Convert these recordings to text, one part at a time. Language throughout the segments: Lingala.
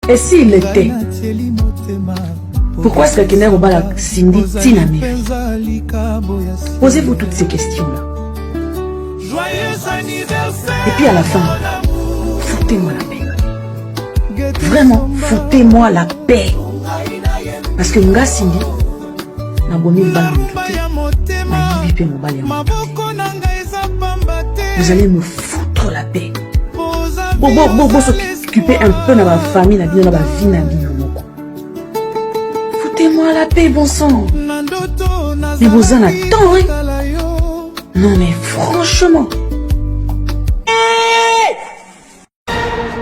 Et s'il l'était, pourquoi est-ce que Kenya Obala Cindy Tiname? Posez-vous toutes ces questions-là. Et puis à la fin, foutez-moi la paix. Vraiment, foutez-moi la paix. Parce que Nga Cindy, vous allez me foutre la paix. Bon, s'occuper un peu de ma famille, de ma vie. Foutez-moi la paix, bon sang. Mais vous en attendez, hein? Non mais franchement.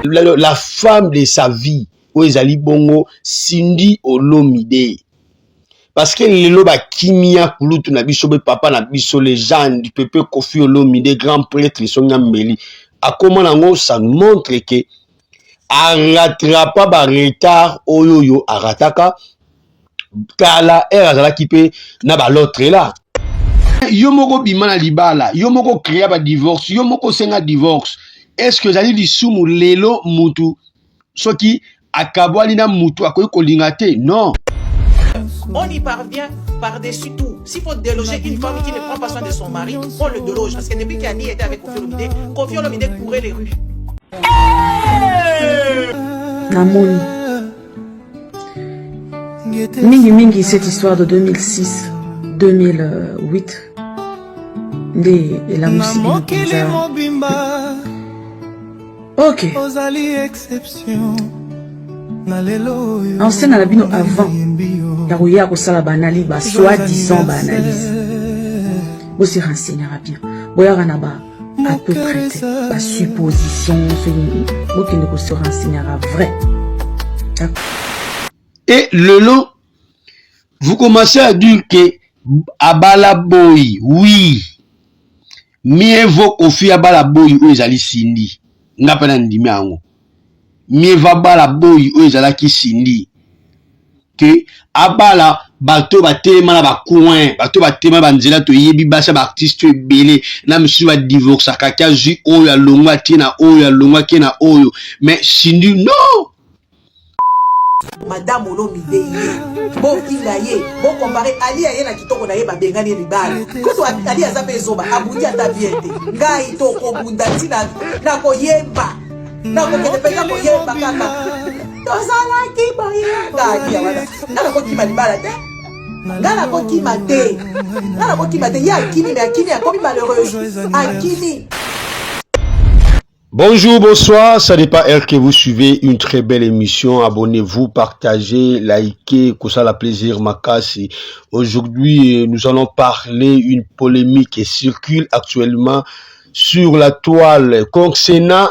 La femme de sa vie, Oezali Bongo, Cindy Olomide. Parce que les loba kimia kulutu na biso be papa na biso légende du peuple Kofi Olomide, grand prêtre Sonia Mbeli. À comment nango, ça nous montre que a rattrapa ba retard oyoyo a rataka kala azala kipe na ba l'autre là. Yomoko bimana libala, yomoko créa ba divorce, yomoko senga divorce. Est-ce que zali lisumu lelo mutu soki akabwali na mutu akoyi kolingate? Non. On y parvient par-dessus tout. S'il faut déloger une femme qui ne prend pas soin de son mari, on le déloge. Parce que depuis qu'Annie était avec Kofi Olomide courait les rues. Namoni. Mingi, cette histoire de 2006, 2008. Et la musique. Ok. Ancien Alabino avant. Karouya Kosala Banali, soi-disant analyse. Vous se renseignera bien. Boyaranaba, à peu près, la supposition, vous qui ne se renseignera vrai. Et le long, vous commencez à dire que Abala Boy, oui, mieux vaut Kofi Abala Boy ou Ezali Cindy. N'a pas d'andimé en haut. Mieux va Abala Boy ou Ezala qui Cindy. Que Abala bato batema na ba coin, bato batema banzela to yebi basa ba artiste belé, na monsieur va divorcer kaka ju oyo ya longwa tina oyo ya longwa kena oyo. Mais Cindy non. Madame Olomide, bon kingaye, bon comparé Ali aye na kitoko na ye ba bengani ribala. Koto Ali azape zoba, abundi ata biete. Ngai to ko bunda tina na ko yemba. Na ko kete peka ko yemba kaka. Tozala ki baye. Ngai ya wala. Na ko ki malibala te. Nala ko ki mate. Nala ko ki mate ya akini mais akini akomi malheureuse. Akini. Bonjour, bonsoir, ça n'est pas elle que vous suivez une très belle émission. Abonnez-vous, partagez, likez, que ça la plaisir Makasi. Aujourd'hui, nous allons parler une polémique qui circule actuellement sur la toile concernant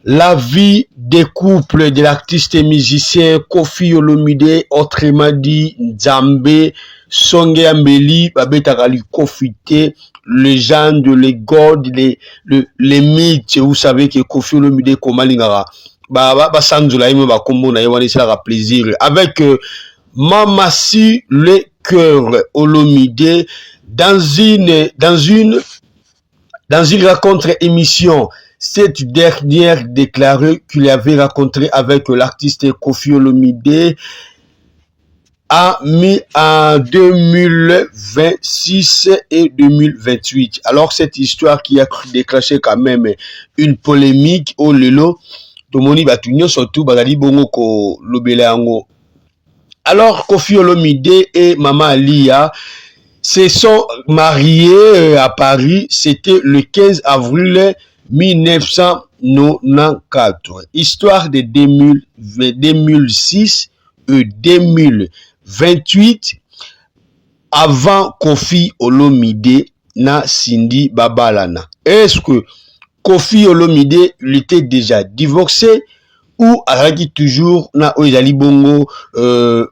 la vie des couples de l'artiste et musicien Kofi Olomide, autrement dit Nzambe, Songe Ambeli, Babetakali Kofite, légende, les gods, les mythes. Vous savez que Kofi Olomide Komalingara, Sanzula Ime Bakombo na Yewani sera plaisir. Avec Mamassi le cœur Olomide dans une rencontre émission. Cette dernière déclaré qu'il avait rencontré avec l'artiste Kofi Olomide en 2026 et 2028. Alors cette histoire qui a déclenché quand même une polémique au lelo tomoni batunyo surtout bazali bongo ko lobelango. Alors Kofi Olomide et Mama Alia se sont mariés à Paris, c'était le 15 avril 1994. Histoire de 2006 et 2028 avant Kofi Olomide na Cindy Babalana. Est-ce que Kofi Olomide était déjà divorcé ou araki toujours na Oezali Bongo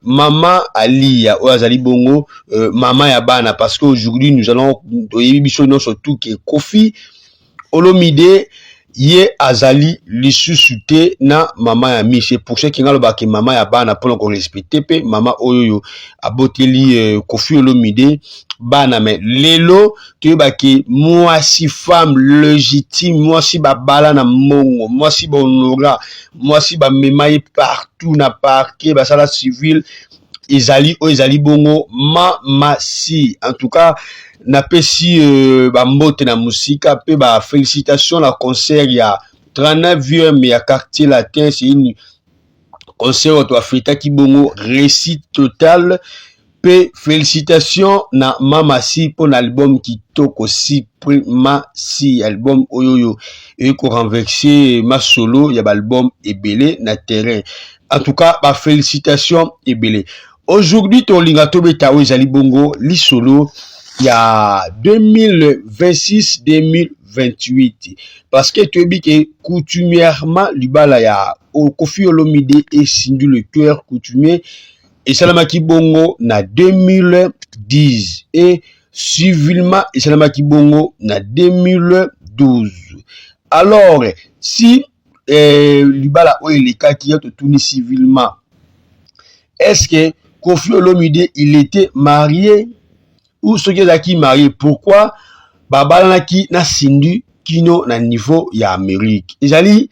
Mama Alia Oezali Bongo Mama Yabana? Parce qu'aujourd'hui nous allons surtout que Kofi Olomide ye azali lisusu te na mama ya Miche. Pour ceux qui ngalo ba ke mama ya bana pour qu'on respecte pe mama oyo aboteli Koffi Olomide bana mais lelo tu ba ke moi si femme légitime, moi si ba bala na mongo, moi si bonora, moi si ba memaye partout na parquet ba sala civil ezali bongo mama si. En tout cas na pesi ba mbote na musika pe ba félicitations la concert ya 39e ya quartier latin. C'est une concert auto afrita ki bongo réussite totale pe félicitations na mama si pour l'album qui toko si prima si album oyoyo et ko renverser ma solo ya ba album ebele na terrain. En tout cas ba félicitations ebele. Aujourd'hui ton lingato betawe ezali bongo li solo il y a 2026-2028 parce que tu es que coutumièrement libala ya Koffi Olomide et Sindu le cœur coutumier et salamaki bongo na 2010 et civilement et salamaki bongo na 2012. Alors si libala o eleka qui a tourné civilement, est-ce que Koffi Olomide il était marié ou ceux qui marié? Pourquoi babalanaki na Sindu kino na niveau ya Amérique ezali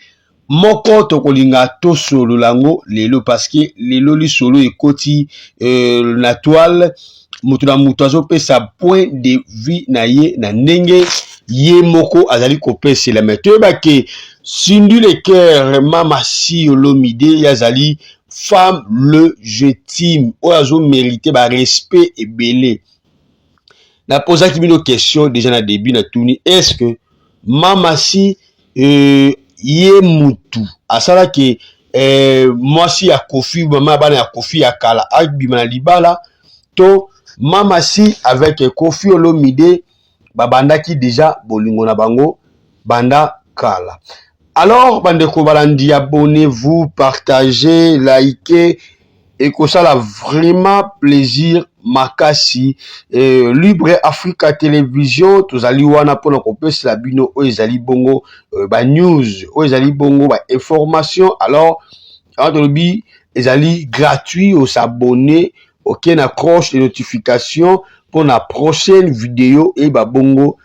moko tokolinga to solo lango lelo parce que lelo li solo ekoti na toile mutu na mutu azopesa point de vue na ye na ndenge ye moko azali kopesela mais toyeba ke Sindu le cœur mama si Olomide yazali femme légitime oyo azo mérité ba respect ebele. Na posa qui une question déjà na début na tourni est-ce que mama si ye mutu asala ke moi si ya Koffi mama bana ya Koffi ya kala abima na libala to mama si avec Koffi Olomide babanda ki déjà bolingo na bango banda kala. Alors bandeko balandi, abonnez-vous, partagez, likez et que ça a vraiment plaisir makasi. Libre Africa Télévision tous ali wana pona kopesa la bino o ezali bongo ba news o ezali bongo ba information. Alors entre bi ezali gratuit au s'abonner OK na cloche de notification pour la prochaine vidéo et ba bongo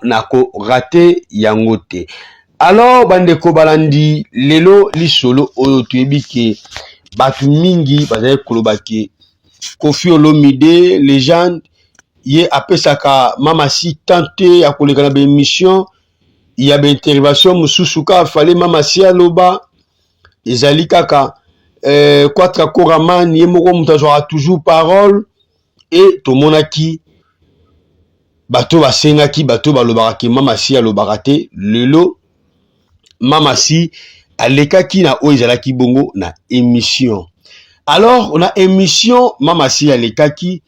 nako raté yangote. Alors bandeko balandi lelo li solo oyo toyebi ke batu mingi bazali koloba ke Koffi Olomide légende ye apesaka mama si tante ya koleka na émission il y a intervention mususu ka fallait mama si aloba ezali kaka quatre koraman ye moko mutazo a toujours parole et tomonaki bato basengaki bato balobaka ke mama si alobaka te lelo mama si alekaki na oyo ezalaki bongo na émission. Alors on a émission mama si alekaki,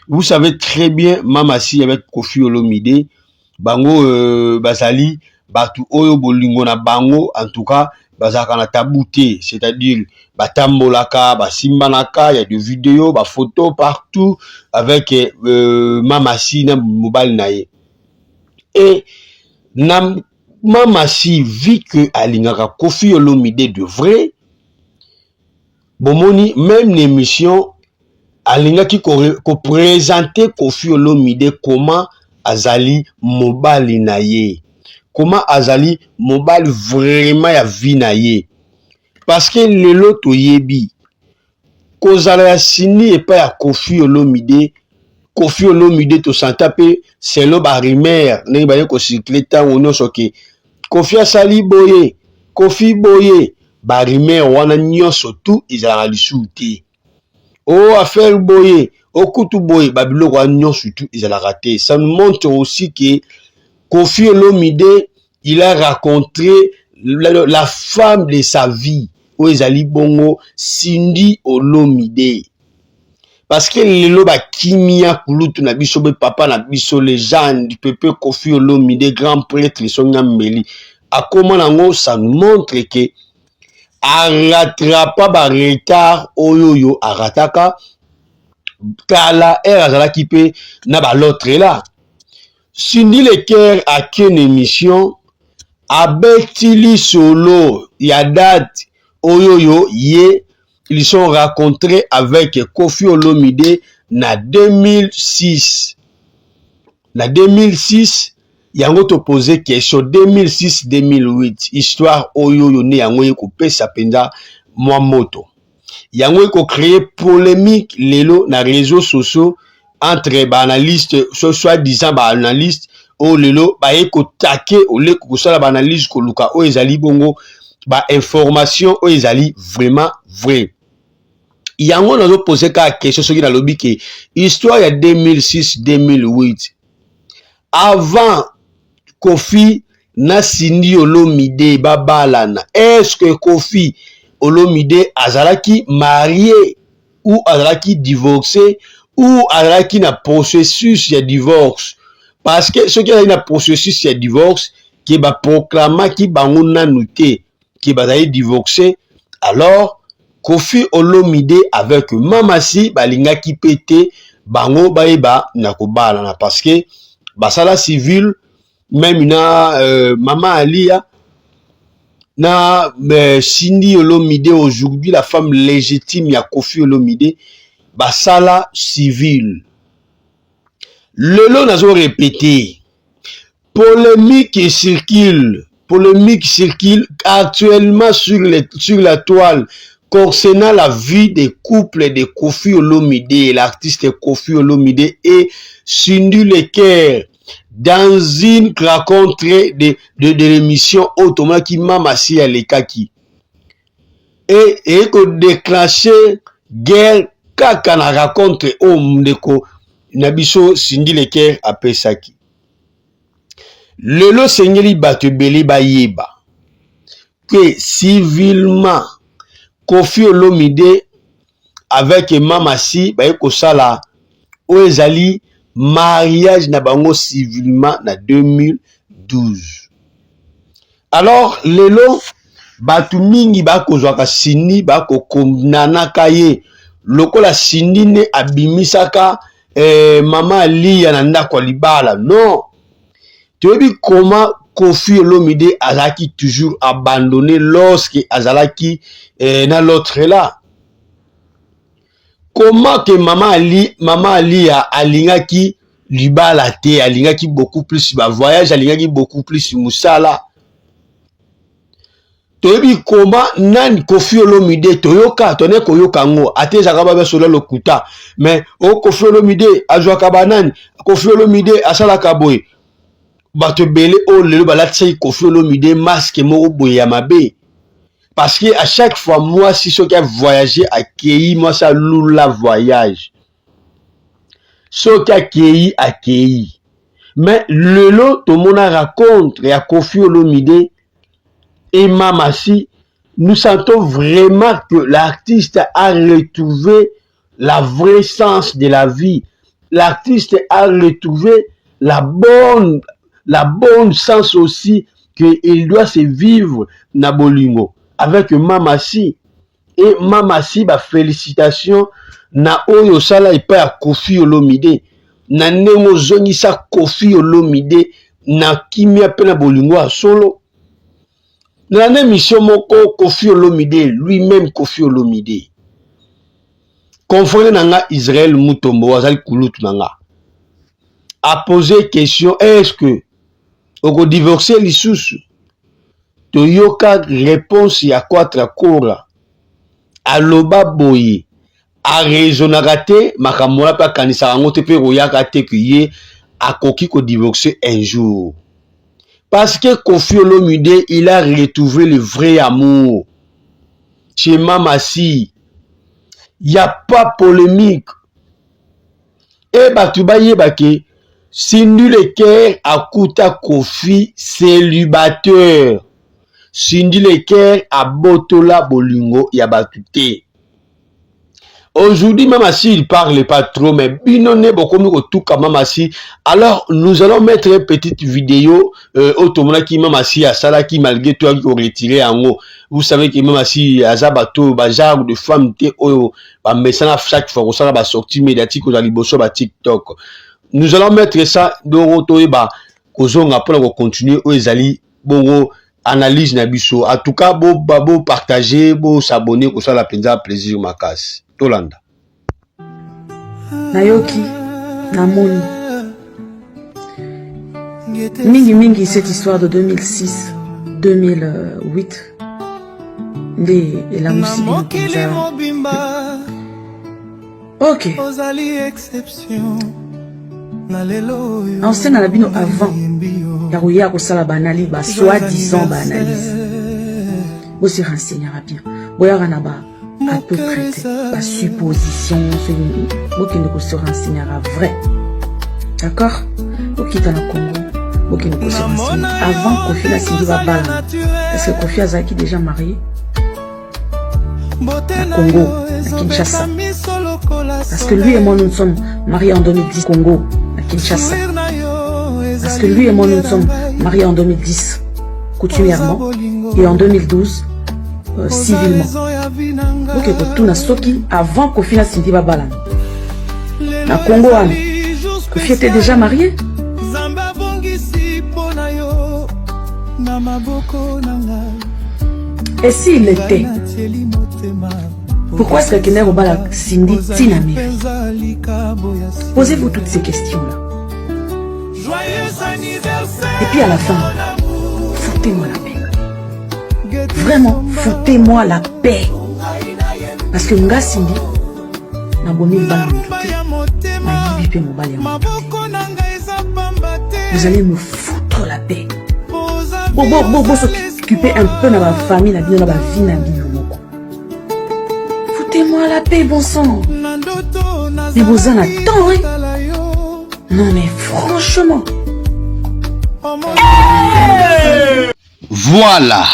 vous savez très bien mama si avec Koffi Olomide bango bazali batu oyo bolingo na bango en tout cas bazaka na tabouté, c'est-à-dire batambolaka basimbanaka, il y a des vidéos ba photos partout avec mama si na mobile nae et na mama si vu que alingaka Koffi Olomide de vrai bomoni même l'émission alingaki ko présenter Koffi Olomide comment azali mobile naye, comment azali mobile vraiment ya vie naye parce que lelo toyebi kozala ya sini et pas ya Koffi Olomide to santape selo ba rumeur ne ba ko cycler tango no soke Koffi asali boye Koffi boye ba rumeur wana nyonso tout ezala lisu te o affaire boye o kutu boye ba biloko nyonso tout ezala raté. Ça nous montre aussi que Koffi Olomide il a rencontré la femme de sa vie o ezali bongo Sindu Olomide. Parce que lelo ba kimia kulutu na biso be papa na biso légende du peuple Koffi Olomide grand prêtre songa mbeli a comment nango ça nous montre que a rattrapa ba retard oyoyo a rataka kala azala ki pe na ba l'autre là Sindu le cœur a qu'une émission abetili solo ya date oyoyo ye ils sont rencontrés avec Koffi Olomide na 2006. Na 2006 yango to poser question 2006-2008 histoire oyoyo ne yango yeko pesa penza mwa moto. Yango yeko créer polémique lelo na réseaux sociaux entre ba analystes soit-disant ba analystes o lelo ba yeko taquer o le ko sala ba analyse ko luka o ezali bongo ba information o ezali vraiment vrai. Yango nazo poser ka question soki na lobi ke histoire ya 2006-2008 avant Koffi na Cindy Olomide babalana, est-ce que Koffi Olomide azalaki marié ou azalaki divorcé ou azalaki na processus de divorce? Parce que ce qui est na processus de divorce qui ba proclama ki bango nanu te ki bazali divorcé, alors Koffi Olomide avec Mamasi balingaki pété bango baeba na kobalana parce que basala civil même na Mama Alia na Cindy Olomide aujourd'hui la femme légitime ya Koffi Olomide basala civil. Lelo nazo répéter polémique circule actuellement sur la toile concernant la vie des couples de Koffi Olomide, l'artiste Koffi Olomide et Cindy Leker dans une rencontre de l'émission Automata qui Mamasi Alekaki et que déclencher guerre kaka na rencontre o mdeko nabiso Cindy Leker apesaki. Lelo sengeli batebeli bayeba que civilement Koffi Olomide avec Mamasi baye kosala o ezali mariage na bango civilement na 2012. Alors lelo batu mingi bakozwaka Cindy bakokonanaka ye lokola Cindy ne abimisaka Mama Alia na ndako libala. Non, tu vois comment Koffi Olomide azalaki toujours abandonné lorsque azalaki na l'autre là. Comment que Mama Alia alingaki libala te, alingaki beaucoup plus ba voyage, alingaki beaucoup plus musala. Toyebi comment nan Koffi Olomide toyoka tone koyoka ngo ate zakaba ba solo lokuta mais o Koffi Olomide azwaka banani Koffi Olomide asala kaboy bato belé o lelo balatsi Koffi Olomide masque moko boye ya mabe. Parce que à chaque fois, moi, si ce qui a voyagé à Kei, moi, ça loue la voyage. Ce qui a Kei. Mais le lot, tout le monde raconte, et à Koffi Olomide et Mamasi, nous sentons vraiment que l'artiste a retrouvé la vraie sens de la vie. L'artiste a retrouvé la bonne sens aussi qu'il doit se vivre na bolingo. Avec Mamasi et Mamasi ba félicitations na oyo sala ipa ya Koffi Olomide na nemo zongisa Koffi Olomide na kimia pe na bolingo solo na émission moko Koffi Olomide lui-même Koffi Olomide confrère nanga Israël Mutombo azali kulutu nanga a posé question est-ce que oko divorcer lisusu toyoka réponse ya kwatra kora aloba boye a raisonnaka te makamona pa kanisa ngo te pe royaka te kiye akoki ko divorcer un jour parce que Koffi Olomide il a retrouvé le vrai amour chez Mamasi. Il y a pas polémique et batuba yebake Cindy Leker akuta Koffi célibataire. Cindy Leker a botola bolingo ya batute. Aujourd'hui, Mamasi, il parle pas trop, mais binone bokomi kotuka Mamasi. Alors, nous allons mettre une petite vidéo automona qui Mamasi a sala qui malgré toi qui ont retiré en haut. Vous savez que Mamasi a zabato bazar de femmes te oyo ba mesana chaque fois ça ba sortie médiatique aux aliboso ba TikTok. Nous allons mettre ça de roto ba kozonga pour continuer aux ali bongo analyse na biso. En tout cas, bo partager, bo s'abonner, ko ça la plaisir makasi. Tolanda. Nayoki, namoni. Mingi cette histoire de 2006, 2008. Et la musique. Ok. Ancien à la bino avant. Yarouya ko sala banali ba soi-disant ba analyse. Vous se renseignera bien. Boya ganaba à peu près ba supposition, vous qui ne se renseignera vrai. D'accord? Vous qui dans le Congo, vous qui ne se renseignera avant Kofi la Sindi ba bala. Est-ce que Kofi Azaki déjà marié? À Congo, à Kinshasa. Parce que lui et moi nous sommes mariés en 2010 Congo, à Kinshasa. Parce que lui et moi nous sommes mariés en 2010 coutumièrement et en 2012 civilement. Donc tout na soki avant Kofi na Sindi Babala. À Congo, Kofi était déjà marié. Et s'il était, pourquoi est-ce que Kenya Robala Sindi Tinami? Posez-vous toutes ces questions-là. Et puis à la fin, foutez-moi la paix. Vraiment, foutez-moi la paix. Parce que Nga Sindi n'a pas mis le bal vous allez me foutre la paix. Bon, s'occuper un peu de ma famille, de ma vie, foutez-moi la paix, bon sang. Mais vous en attendez, hein? Non mais franchement. Voilà.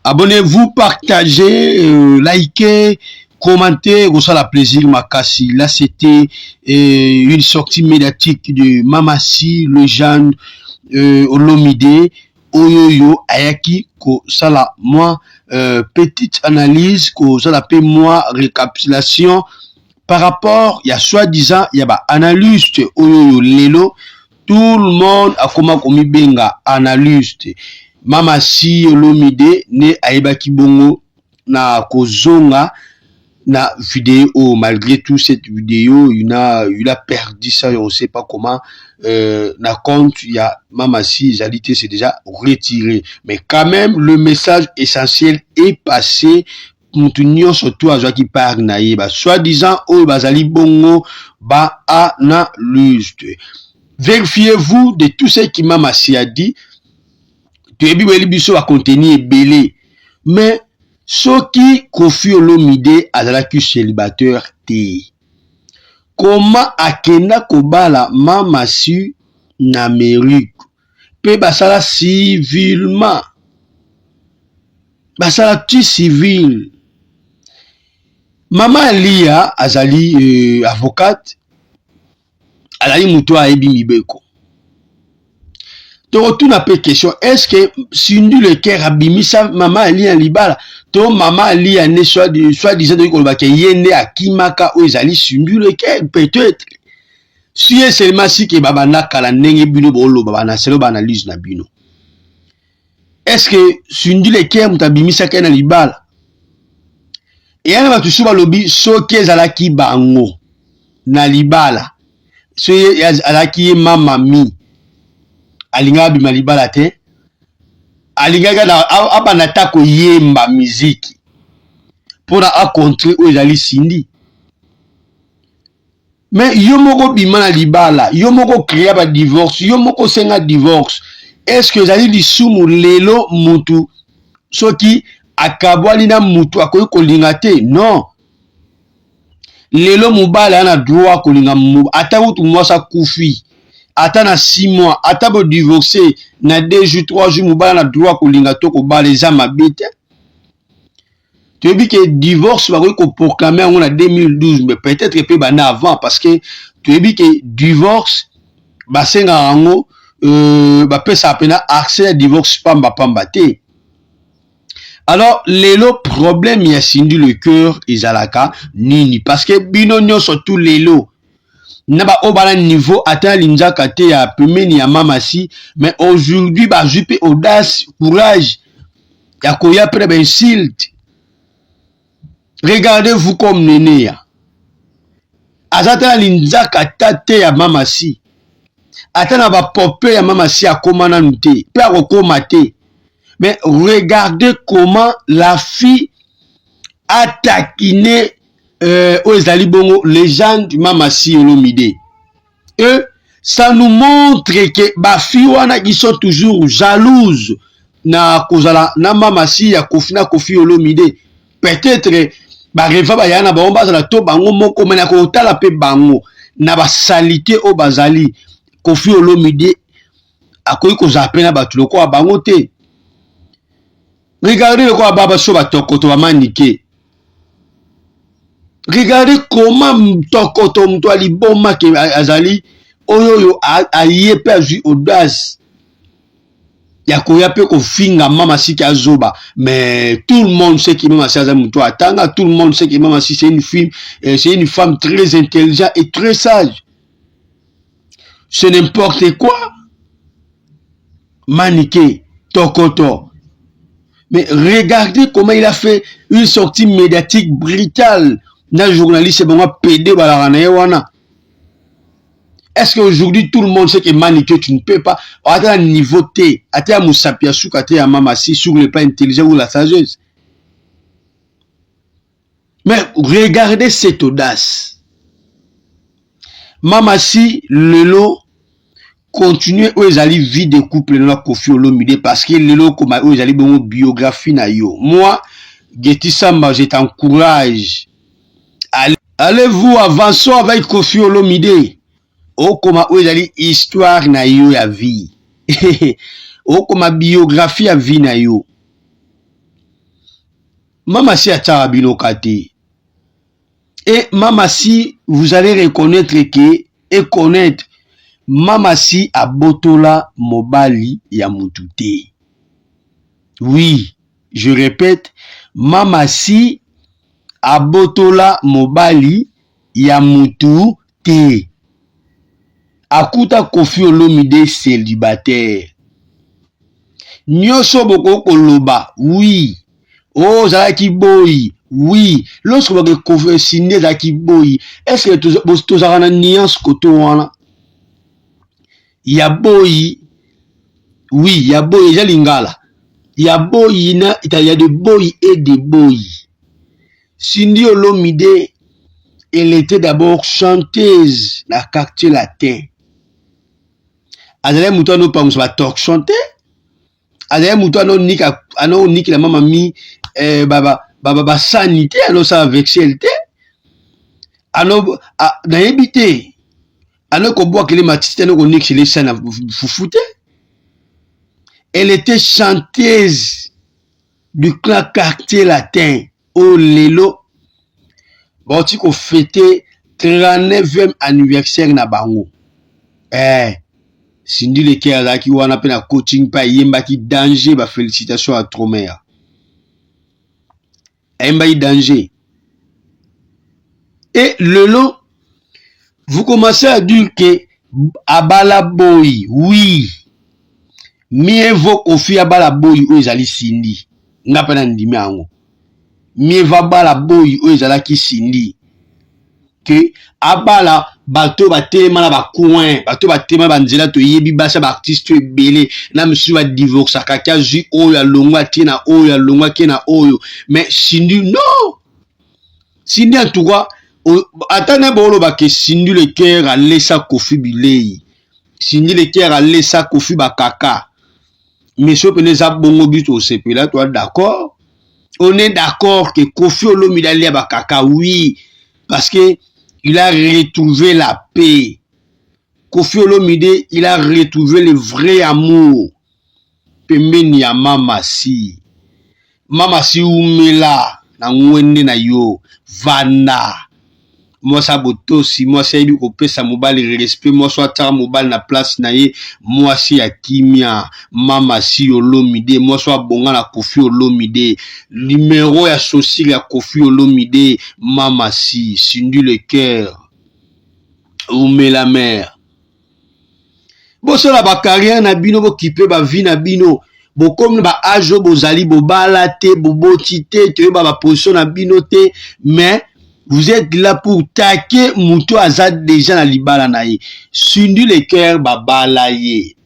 Abonnez-vous, partagez, likez, commentez, ça la plaisir makasi. Là c'était une sortie médiatique de Mamassi, le jeune Olomide, Oyoyo, Ayaki, ko ça la moi petite analyse, ko ça la paie moi récapitulation par rapport, il y a soi-disant, il y a analyste Oyoyo Lelo, tout le monde a commis benga analyste. Mamassi Olomide ne aibaki bongo na kozonga na vidéo. Malgré tout cette vidéo, il a perdu ça, on sait pas comment. Na compte, il y a Mamassi, Zalité, c'est déjà retiré. Mais quand même, le message essentiel est passé. Continuons surtout à qui parle naïba. Soi-disant, oh, bazali bongo, ba analyse. Vérifiez-vous de tout ce que Mamassi a dit. Tu es bien biso à contenir belé. Mais ce qui Kofi Olomide azalaki célibataire té. Comment akenda kobala Mamassi na Amérique? Pe basala civilement. Basala ti civil. Maman Lia azali avocate. Alali muto a ebi mibeko. Tu retournes à peu question. Est-ce que si nous le cœur abimisa maman Ali en libala, to maman Ali en soit disant que le yende à Kimaka ou ezali sundu le cœur peut-être. Si c'est seulement si que babana kala nenge bino bolo babana selo analyse na bino. Est-ce que sundu le cœur mutabimisa kana libala? Et on va toujours lobby so kezalaki bango na libala. So alaki mamami. Alinga bima libala te. Alinga gana abanata ko yemba muziki. Pour a contrer o ezali Sindi. Mais yo moko bima na libala, yo moko créer ba divorce, yo moko senga divorce. Est-ce que ezali lisumu lelo mutu soki akabwali na mutu akoyi kolinga te? Non. Lelo mubala ana droit kolinga mu ata utu mwasa kufi. Ata na 6 mois, ata bo divorcer na 2 jours, 3 jours, mubala na droit kolinga to ko bala les amabete. Tu dis que divorce va ko proclamer en 2012, mais peut-être que ba na avant parce que tu dis que divorce ba senga rango ba pesa pena accès à divorce pamba te. Alors lelo problème ya Sindi le cœur ezalaka nini parce que bino nyonso tout lelo Naba obala niveau atteint l'injaka te ya pemeni ya mamasi, mais aujourd'hui ba jupe audace, courage, ya koya pre ben insulte. Regardez-vous comme Néné ya. Azata l'injaka tate ya mamasi. Atana ba popé ya mamasi akomana nute, pe akokoma te. Mais regardez comment la fille a taquiné Oezali Bongo, légende du Mamasi Olomide. Et ça nous montre que ba fille wana qui sont toujours jalouses na kozala na Mamasi ya Kofina Kofi Olomide. Peut-être ba reva ba yana ba omba za to bango moko mena ko tala pe bango na ba salité o bazali Kofi Olomide akoyi ko zapena ba tuloko bango te. Regardez le quoi baba so ba tokoto ba manike. Regardez comment tokoto mto aliboma ke azali oyo aye pe azu audace ya koya pe ko finga mama si ka zoba, mais tout le monde sait que mama si azali mto atanga, tout le monde sait que mama si c'est une femme très intelligente et très sage. C'est n'importe quoi manique tokoto. Mais regardez comment il a fait une sortie médiatique brutale. Dans le journaliste, c'est bon, pédé wana. Est-ce qu'aujourd'hui, tout le monde sait que Manique, tu ne peux pas, à un niveau T, à un Moussapia Souk, à un Mamassi, sur le plan intelligent ou la sagesse. Mais regardez cette audace. Mamassi, Lelo, continue où ils allaient vie de couple dans la Kofi Olomide parce que Lelo, comme où ils allaient bon biographie na yo. Moi, Getty Samba, je t'encourage. Allez-vous avancer avec Kofi Olomide. Oh, comme où ils allaient histoire na yo ya vie. Oh, comme biographie ya vie na yo. Mamasi a Tarabino Kate. Et Mamasi, vous allez reconnaître que, et connaître, Mamasi a botola mobali ya mutute. Oui, je répète, Mamasi a botola mobali ya mutute. Akuta Kofi Olomide célibataire. Nyoso boko koloba, oui. Oh, zaki boy, oui. Lorsque vous avez signé zaki boy, est-ce que tu as une nuance koto wana? Ya boy, oui, ya boy, ya lingala. Ya boy, il y a de boy et de boy. Cindy Olomide, elle était d'abord chanteuse dans le quartier latin. Azalé Moutano pa moussa talk chanter. Azalé Moutano nika la maman mi baba sanité ano sa vexelté. Ano na habité. Ano ko bois que les matiste ano ko nik chez les sana foufouté. Elle était chanteuse du clan quartier latin au Lelo. Bon, tu ko fêté 39e anniversaire na bango. Cindy Leker qui wana pe na coaching pa yemba ki danger, ba félicitations à Tromer. Yemba danger. Et le long, vous commencez à dire que abala boy, oui. Mieux vaut Kofi abala boy ou ezali Cindy. Nga pe na ndimi ango. Mieux va bala boy ou ezala ki Cindy. Que abala bato batema na ba coin, bato batema banzela to yebi basa ba artiste belé na monsieur va divorcer kaka ju oyo alongwa tina oyo alongwa kena oyo, mais Cindy non. Cindy en tout cas atana bolo ba ke Cindy Leker a laissé Kofi Bilei. Cindy Leker a laissé Kofi bakaka. Monsieur peneza bongo but au CP là, toi d'accord? On est d'accord que Kofi Olomide a bakaka, oui, parce que il a retrouvé la paix. Kofi Olomide, il a retrouvé le vrai amour. Pembeni ya Mamasi. Mamasi umela na ngwende na yo. Vana. Moi ça botosi, moi ça ibi ko pesa mobali respect, moi soit tara mobali na place na ye, moi si ya kimia, Mamasi Olomide, moi soit bonga na Kofi Olomide, numéro ya social ya Kofi Olomide, Mamasi, Cindy Leker. Oume la mère. Bosola ba carrière na bino bo kipe ba vie na bino. Bo comme ba ajo bozali bo balate bo botite te ba position na bino te mais vous êtes là pour taquer muto azad déjà na libala na ye. Sundi le cœur ba balaye.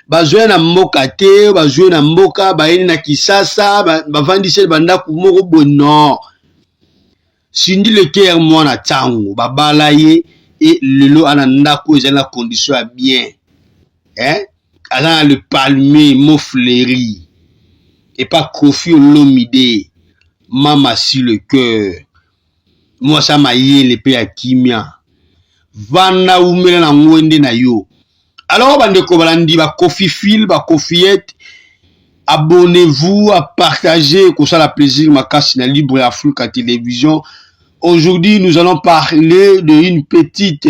Ba jouer na mboka te, ba jouer na mboka ba yeni na kisasa ba vandise banda ku moko bono. Sundi le cœur moi na tango ba balaye et lelo ananda ko ezana condition à bien. Le palmier, mon fléri. Et pas Kofi Olomide. Mama sur le cœur. Moi, ça m'a yé l'épée à Kimia. Vana ou mele na mwende na yo. Alors, bande ko balandi ba Kofi Fil, ba Kofiette. Abonnez-vous à partager, comme ça la plaisir, ma casse na Libre Afrique à télévision. Aujourd'hui, nous allons parler d'une petite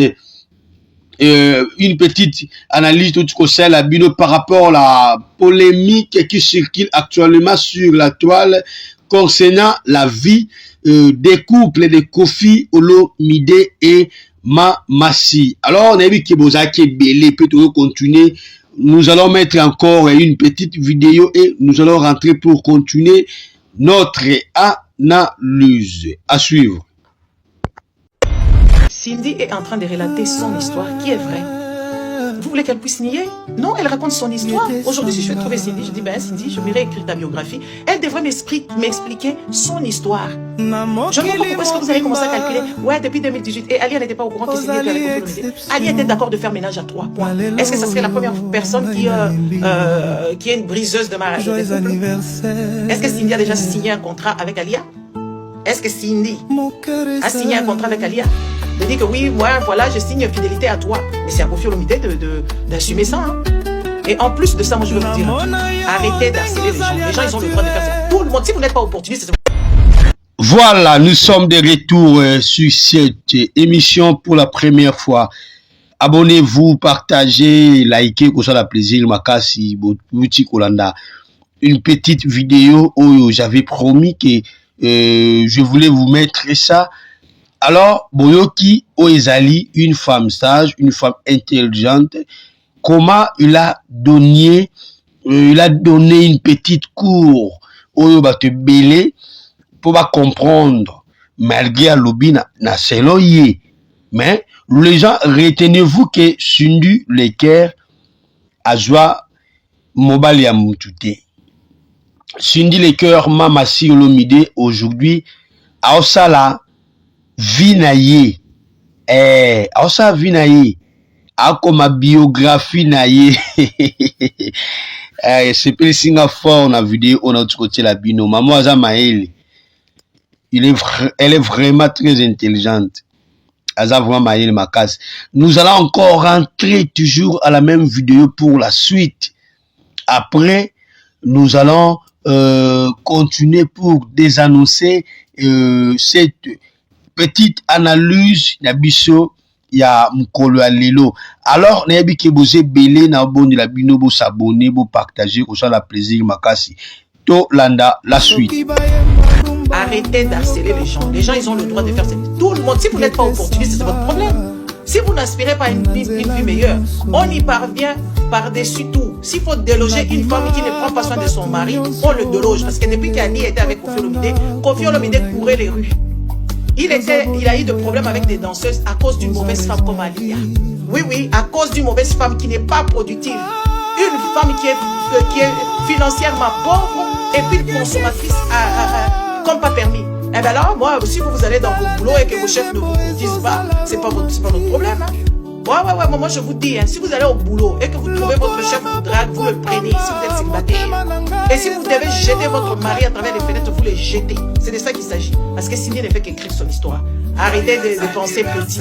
analyse tout concerne la bino par rapport à la polémique qui circule actuellement sur la toile concernant la vie des couples de Kofi Olomide et Mamassi. Alors, on a vu que Bozaki Belé peut continuer. Nous allons mettre encore une petite vidéo et nous allons rentrer pour continuer notre analyse. À suivre. Cindy est en train de relater son histoire qui est vraie. Vous voulez qu'elle puisse nier? Non, elle raconte son histoire. Aujourd'hui, si je vais trouver Cindy, je dis, ben Cindy, je m'irai écrire ta biographie. Elle devrait m'expliquer son histoire. Je ne vois pas pourquoi est-ce que vous allez commencer à calculer. Ouais, depuis 2018. Et Ali n'était pas au courant que Cindy était avec Kofi Olomide. Ali était d'accord de faire ménage à 3 points. Est-ce que ça serait la première personne qui est une briseuse de mariage? Est-ce que Cindy a déjà signé un contrat avec Alia? Est-ce que Cindy a signé un contrat avec Alia? De dire que oui, moi, voilà, je signe fidélité à toi. Mais c'est à Kofi Olomide d'assumer ça. Hein. Et en plus de ça, moi, je veux vous dire, arrêtez d'harceler les gens. Les gens, ils ont le droit de faire ça. Tout le monde, si vous n'êtes pas opportuniste, voilà, nous sommes de retour sur cette émission pour la première fois. Abonnez-vous, partagez, likez, que ça la plaisir, Makasi, Bouti Kolanda. Une petite vidéo où j'avais promis que je voulais vous mettre ça. Alors, Boyoki Oezali, une femme sage, une femme intelligente, comment il a donné une petite cour au bate belé pour pas comprendre malgré à lobby na seloye. Mais les gens, retenez-vous que Sundu Leker a joie mobile ya mutute. Sundu Leker Mamassi Olomide aujourd'hui a osala Vinaye, ça Vinaye, comme ma biographie naye, c'est plus Singapour on a vidéo on a côté la bino, maman Azamaël, elle est vraiment très intelligente, Azamaël Makas. Nous allons encore rentrer toujours à la même vidéo pour la suite. Après, nous allons continuer pour désannoncer cette petite analyse nabiso ya mukolo alelo. Alors nayebi ke boze belé na boni la bino bo s'abonner bo partager ko ça la plaisir makasi to landa la suite. Arrêtez d'harceler les gens. Les gens, ils ont le droit de faire ça. Tout le monde, si vous n'êtes pas opportuniste, c'est votre problème. Si vous n'aspirez pas à une vie meilleure, on y parvient par-dessus tout. S'il faut déloger une femme qui ne prend pas soin de son mari, on le déloge. Parce que depuis qu'Ali était avec Kofi Olomide courait les rues. Il a eu des problèmes avec des danseuses à cause d'une mauvaise femme comme Alia. Oui, à cause d'une mauvaise femme qui n'est pas productive. Une femme qui est financièrement pauvre et puis consommatrice comme pas permis. Eh bien là, moi, si vous allez dans vos boulots et que vos chefs ne vous disent pas, c'est pas votre problème. Hein. Ouais, moi je vous dis, hein, si vous allez au boulot et que vous trouvez votre chef vous drague, vous le prenez si vous êtes célibataire. Et si vous devez jeter votre mari à travers les fenêtres, vous le jetez. C'est de ça qu'il s'agit. Parce que Cindy ne fait qu'écrire son histoire. Arrêtez de penser petit.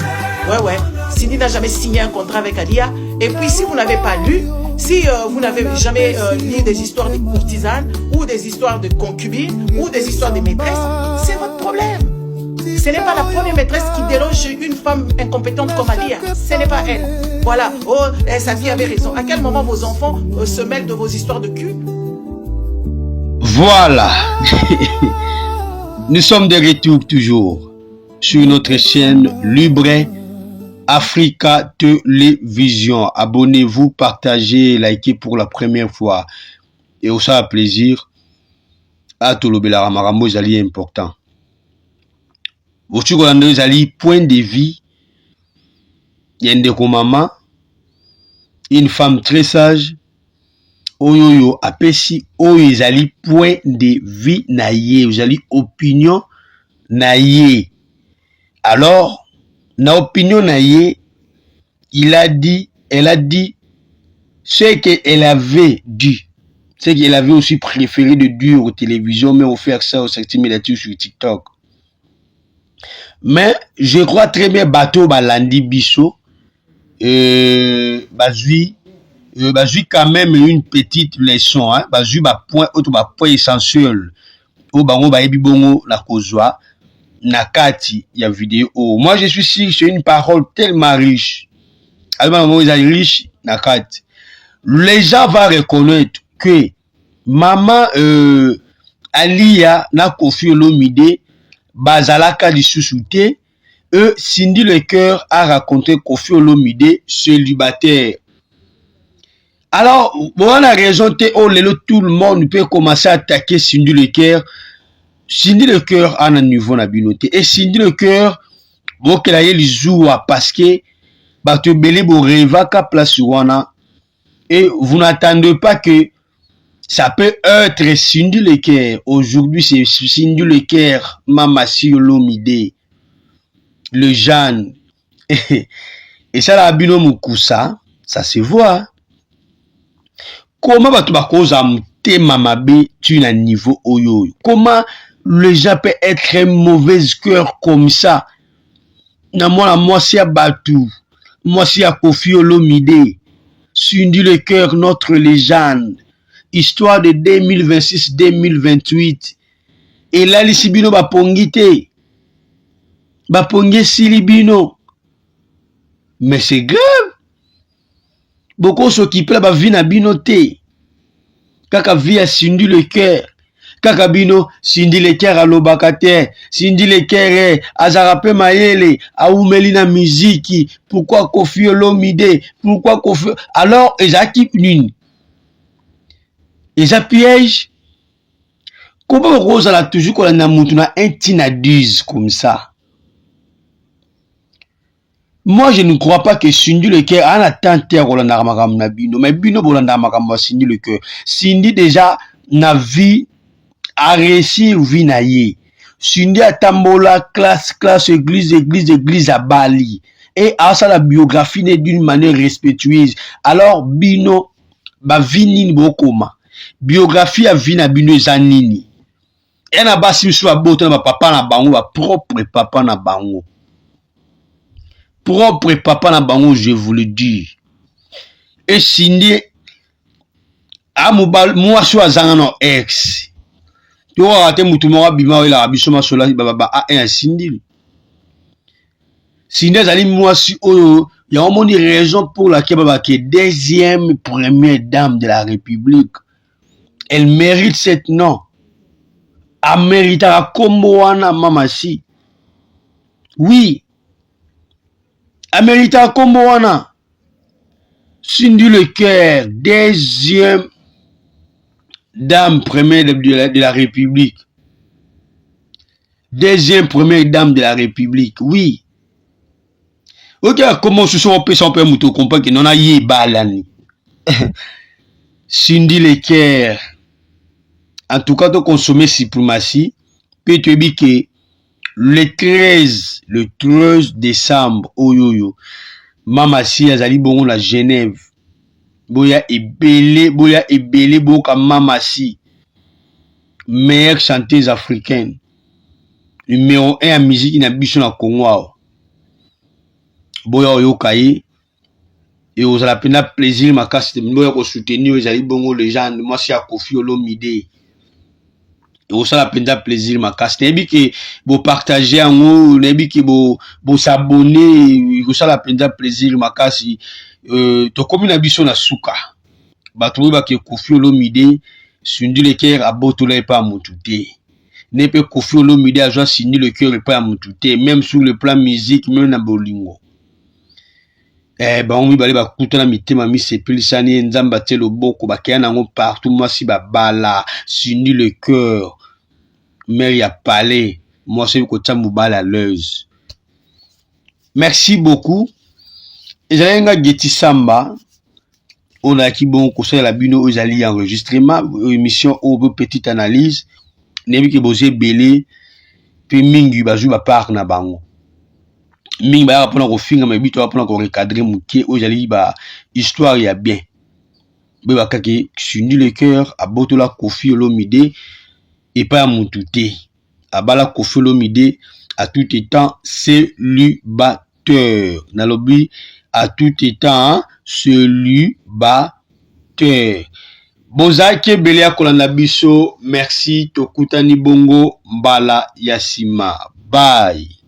Ouais. Cindy n'a jamais signé un contrat avec Alia. Et puis si vous n'avez pas lu, si vous n'avez jamais lu des histoires de courtisanes ou des histoires de concubines ou des histoires de maîtresses, c'est votre problème. Ce n'est pas la première maîtresse qui déloge une femme incompétente comme Alia. Ce n'est pas elle. Voilà. Oh, sa fille avait raison. À quel moment vos enfants se mêlent de vos histoires de cul? Voilà. Nous sommes de retour toujours sur notre chaîne Libre Africa Télévision. Abonnez-vous, partagez, likez pour la première fois. Et aussi un plaisir. À tout le Bela Marambo, c'est important. Vous avez point de vie. Il y a une maman, une femme très sage. Oyoyo apesi oyo ezali point de vie na ye, ezali opinion na ye. Alors, na opinion na ye, elle a dit ce qu'elle avait dit. C'est qu'elle avait aussi préféré de dire aux télévisions, mais au faire ça au secteur médiatique sur TikTok. Mais je crois très bien bateau balandi biso bazui quand même une petite leçon hein bazui ba point essentiel au bango ba yebi bongo la kozwa na kati ya vidéo. Moi je suis sûr que c'est une parole tellement riche. Riche na kati. Les gens vont reconnaître que maman Alia na Koffi Olomide bazalaka lisusu te. Cindy Le Cœur a raconté Koffi Olomide célibataire. Alors, on a raison, tout le monde peut commencer à attaquer Cindy Le Cœur. Cindy Le Cœur a un niveau na binoté. Et Cindy Le Cœur, bon qu'elle aille les joua parce que bato belé bo revaka place wana. Et vous n'attendez pas que ça peut être Cindy Le Cœur. Aujourd'hui, c'est Cindy Le Cœur, Mama Si Olomide. Le Jeanne. Et ça, la bino mukusa, ça se voit. Comment tu vas causer te mamabe tu un niveau oyo? Comment les gens peuvent être un mauvais cœur comme ça? Na moi si à Batou, moi si à Koffi Olomide, Cindy Le Cœur, notre légende, histoire de 2026-2028. Et là, les Sibino va pongite. Baponge silibino. Mais c'est grave. Beaucoup s'occupent là, vie na bino te. Kaka vie a Cindy Le Cœur. Kaka bino, Cindy Le Cœur a l'obakate. Cindy Le Cœur azarape maele. A oumeli na musique. Pourquoi Koffi Olomide? Pourquoi Koffi? Alors, ils acquittent une. Ils piège. Comment Rose a toujours qu'on a moutuna un tinadiz comme ça? Moi, je ne crois pas que Cindy Le Cœur a un tenté Rolanda Makam Nabino, mais Bino Bolanda Makam Cindy Le Cœur. Cindy déjà n'a vie à réussir vie naïe. Cindy a tambola classe église à Bali. Et à ça la biographie n'est d'une manière respectueuse. Alors Bino ba vini bokoma. Biographie a vina Bino zanini. Et na basi sur boto na papa na bango, ba propre papa na bango. Propre papa na bango, je vous le dis. Et Cindy a moi so azanga ex. Tu vois ate mutu mo bima ila bisoma sola baba a un Cindy. Cindy azali moi si oyo il y a une raison pour laquelle baba qui est deuxième première dame de la République. Elle mérite cet nom. Elle mérite à Komboana Mamasi. Oui. Amérita Komboana, Cindy Le Cœur, deuxième dame première de la République. Deuxième première dame de la République, oui. Ok, comment ce sont on peut mouton comprendre que non a yé balani. Cindy Le Cœur, en tout cas, de consommer suprématie, peut te dire que le 13 décembre, oyoyo, Mama Si azali bongo la Genève. Boya ebele boka Mama Si. Meilleure chanteuse africaine. Numéro 1 en musique na biso na Congo. Boya oyokaye. Et aux la peine plaisir makasi de boya ko soutenir ezali bongo les gens. Moi si a Koffi Olomide. Et au la peine plaisir ma casse nebi que vous partager en haut nebi que vous s'abonner au la peine plaisir ma casse to comme une ambition na suka ba trouver ba que Koffi Olomide Cindy Le Cœur a botolé pas mutute ne peut Koffi Olomide a joie Cindy Le Cœur pas mutute même sur le plan musique même na bolingo bango mibale bakutana mitema misepelisani nzamba te loboko bakea nango partout mwasi babala suni le cœur mère ya palais mwasi kotia mobala à l'aise. Merci beaucoup. Ezali nga Geti Samba on a qui bon conseil la bino ezali enregistrement émission au petite analyse nebi ke boze belé pe mingi bazu ba part na bango mingi ba pona ko finga mabito pona ko recadrer muke ozali ba histoire ya bien be ba kaki suni le cœur abotola Koffi Olomide et pas mututé abala Koffi Olomide à tout étant célibataire na lobby à tout étant célibataire. Bozaki Belia Kolanda Biso, merci Tokutani Bongo Mbala Yassima. Bye.